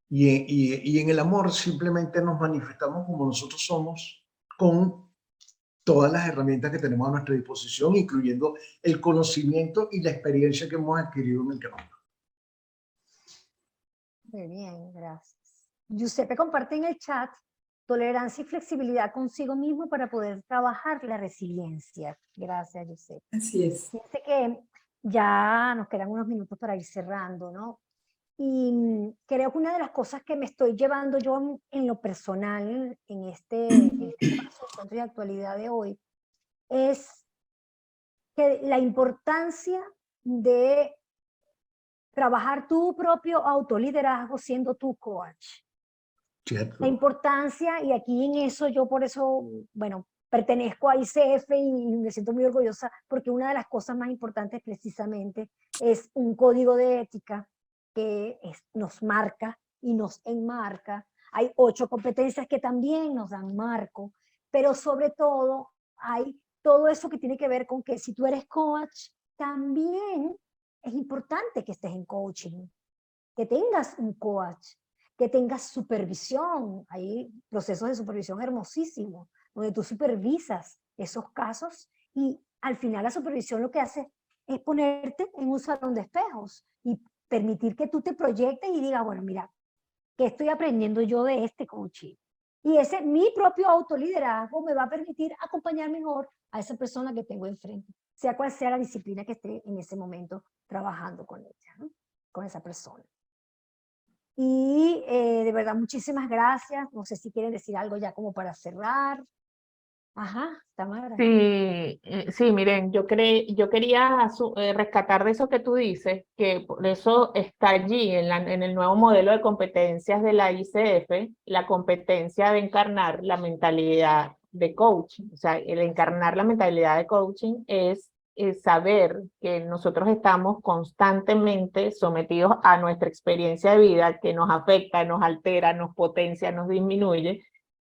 Y en el amor simplemente nos manifestamos como nosotros somos, con todas las herramientas que tenemos a nuestra disposición, incluyendo el conocimiento y la experiencia que hemos adquirido en el camino. Muy bien, gracias. Giuseppe comparte en el chat tolerancia y flexibilidad consigo mismo para poder trabajar la resiliencia. Gracias, Giuseppe. Así es. Fíjense que ya nos quedan unos minutos para ir cerrando, ¿no? Y creo que una de las cosas que me estoy llevando yo en lo personal en este espacio de encuentro y actualidad de hoy es que la importancia de trabajar tu propio autoliderazgo siendo tu coach. ¿Cierto? La importancia, y aquí en eso yo por eso, bueno, pertenezco a ICF y me siento muy orgullosa porque una de las cosas más importantes precisamente es un código de ética que nos marca y nos enmarca. Hay 8 competencias que también nos dan marco, pero sobre todo hay todo eso que tiene que ver con que si tú eres coach, también es importante que estés en coaching, que tengas un coach, que tengas supervisión. Hay procesos de supervisión hermosísimos, donde tú supervisas esos casos y al final la supervisión lo que hace es ponerte en un salón de espejos y permitir que tú te proyectes y digas, bueno, mira, ¿qué estoy aprendiendo yo de este coaching? Y ese, mi propio autoliderazgo me va a permitir acompañar mejor a esa persona que tengo enfrente, sea cual sea la disciplina que esté en ese momento trabajando con ella, ¿no? Con esa persona. Y de verdad, muchísimas gracias. No sé si quieren decir algo ya como para cerrar. Ajá, Tamara. Sí, sí, miren, yo quería rescatar de eso que tú dices, que por eso está allí en el nuevo modelo de competencias de la ICF, la competencia de encarnar la mentalidad de coaching. O sea, el encarnar la mentalidad de coaching es saber que nosotros estamos constantemente sometidos a nuestra experiencia de vida que nos afecta, nos altera, nos potencia, nos disminuye,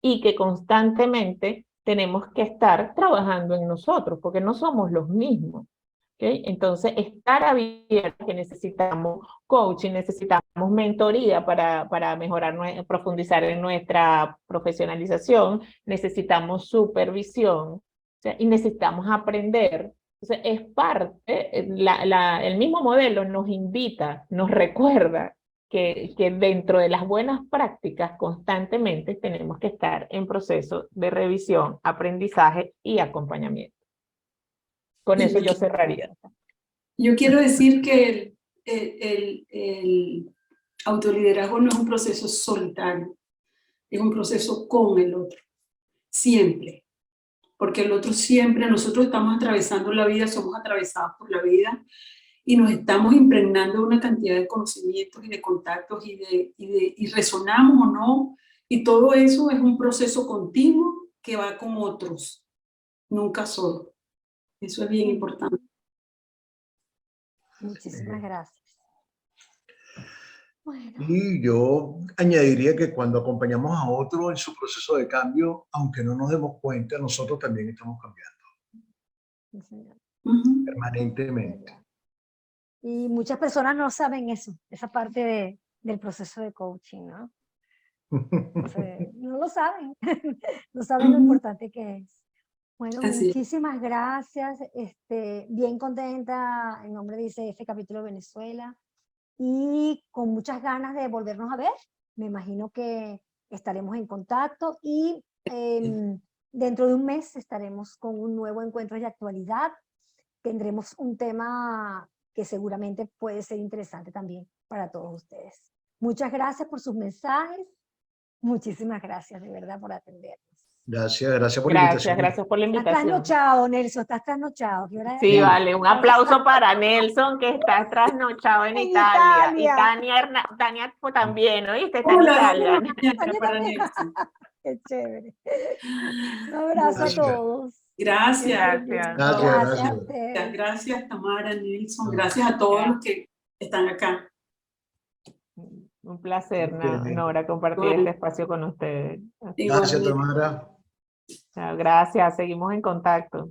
y que constantemente tenemos que estar trabajando en nosotros, porque no somos los mismos. ¿Okay? Entonces, estar abiertos, que necesitamos coaching, necesitamos mentoría para mejorar, profundizar en nuestra profesionalización, necesitamos supervisión, o sea, y necesitamos aprender. Entonces, es parte, el mismo modelo nos invita, nos recuerda que dentro de las buenas prácticas constantemente tenemos que estar en proceso de revisión, aprendizaje y acompañamiento. Con eso yo cerraría. Yo quiero decir que el autoliderazgo no es un proceso solitario, es un proceso con el otro, siempre. Porque el otro siempre, nosotros estamos atravesando la vida, somos atravesados por la vida y nos estamos impregnando de una cantidad de conocimientos y de contactos y resonamos o no. Y todo eso es un proceso continuo que va con otros, nunca solo. Eso es bien importante. Muchísimas gracias. Bueno. Y yo añadiría que cuando acompañamos a otro en su proceso de cambio, aunque no nos demos cuenta, nosotros también estamos cambiando permanentemente. Y muchas personas no saben eso, esa parte del proceso de coaching, ¿no? Entonces, no lo saben, no saben lo importante que es. Bueno, muchísimas gracias, bien contenta en nombre de ICF Capítulo Venezuela y con muchas ganas de volvernos a ver. Me imagino que estaremos en contacto y dentro de un mes estaremos con un nuevo encuentro de actualidad. Tendremos un tema que seguramente puede ser interesante también para todos ustedes. Muchas gracias por sus mensajes. Muchísimas gracias, de verdad, por atendernos. Gracias por la invitación. Gracias por la invitación. Estás trasnochado, Nelson, estás trasnochado. Sí, vale, un aplauso para Nelson, que está trasnochado en Italia. Y Tania pues, también, ¿oíste? Está en Italia. Qué chévere. Un abrazo a todos. Gracias. Gracias, Tamara, Nelson. Gracias a todos los que están acá. Un placer, Nora, compartir este espacio con ustedes. Gracias, Tamara. Gracias, seguimos en contacto.